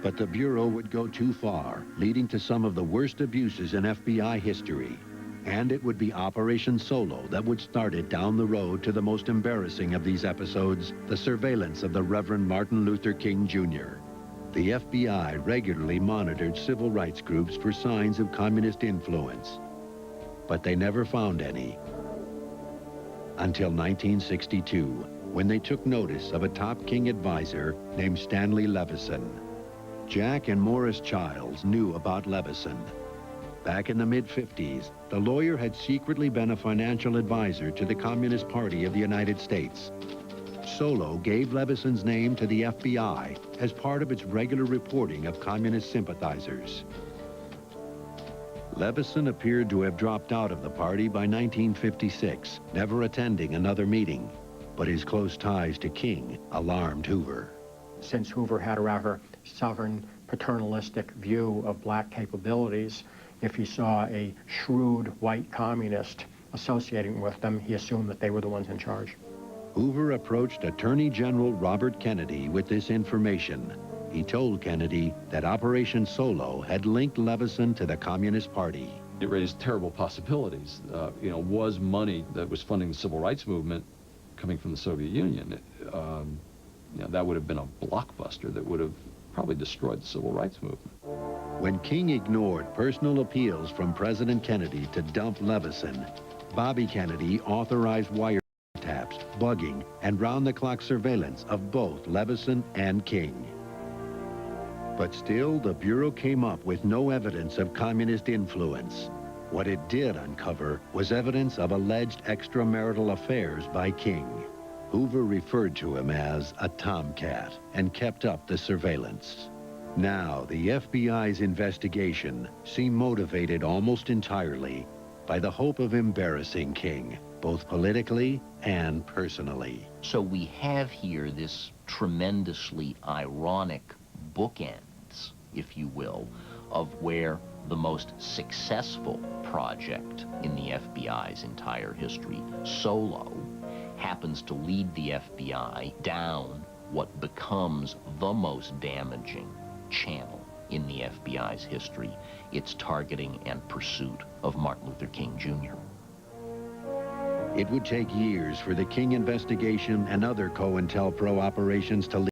But the Bureau would go too far, leading to some of the worst abuses in FBI history. And it would be Operation Solo that would start it down the road to the most embarrassing of these episodes, the surveillance of the Reverend Martin Luther King Jr. The FBI regularly monitored civil rights groups for signs of communist influence, but they never found any. Until 1962, when they took notice of a top King advisor named Stanley Levison. Jack and Morris Childs knew about Levison. Back in the mid-50s, the lawyer had secretly been a financial advisor to the Communist Party of the United States. Solo gave Levison's name to the FBI as part of its regular reporting of communist sympathizers. Levison appeared to have dropped out of the party by 1956, never attending another meeting. But his close ties to King alarmed Hoover. Since Hoover had a rather sovereign, paternalistic view of black capabilities, if he saw a shrewd white communist associating with them, he assumed that they were the ones in charge. Hoover approached Attorney General Robert Kennedy with this information. He told Kennedy that Operation Solo had linked Levison to the Communist Party. It raised terrible possibilities. Was money that was funding the civil rights movement coming from the Soviet Union? That would have been a blockbuster that would have probably destroyed the civil rights movement. When King ignored personal appeals from President Kennedy to dump Levison, Bobby Kennedy authorized wiretaps, bugging, and round-the-clock surveillance of both Levison and King. But still, the Bureau came up with no evidence of communist influence. What it did uncover was evidence of alleged extramarital affairs by King. Hoover referred to him as a tomcat and kept up the surveillance. Now, the FBI's investigation seemed motivated almost entirely by the hope of embarrassing King, both politically and personally. So we have here this tremendously ironic bookends, if you will, of where the most successful project in the FBI's entire history, Solo, happens to lead the FBI down what becomes the most damaging channel in the FBI's history, its targeting and pursuit of Martin Luther King Jr. It would take years for the King investigation and other COINTELPRO operations to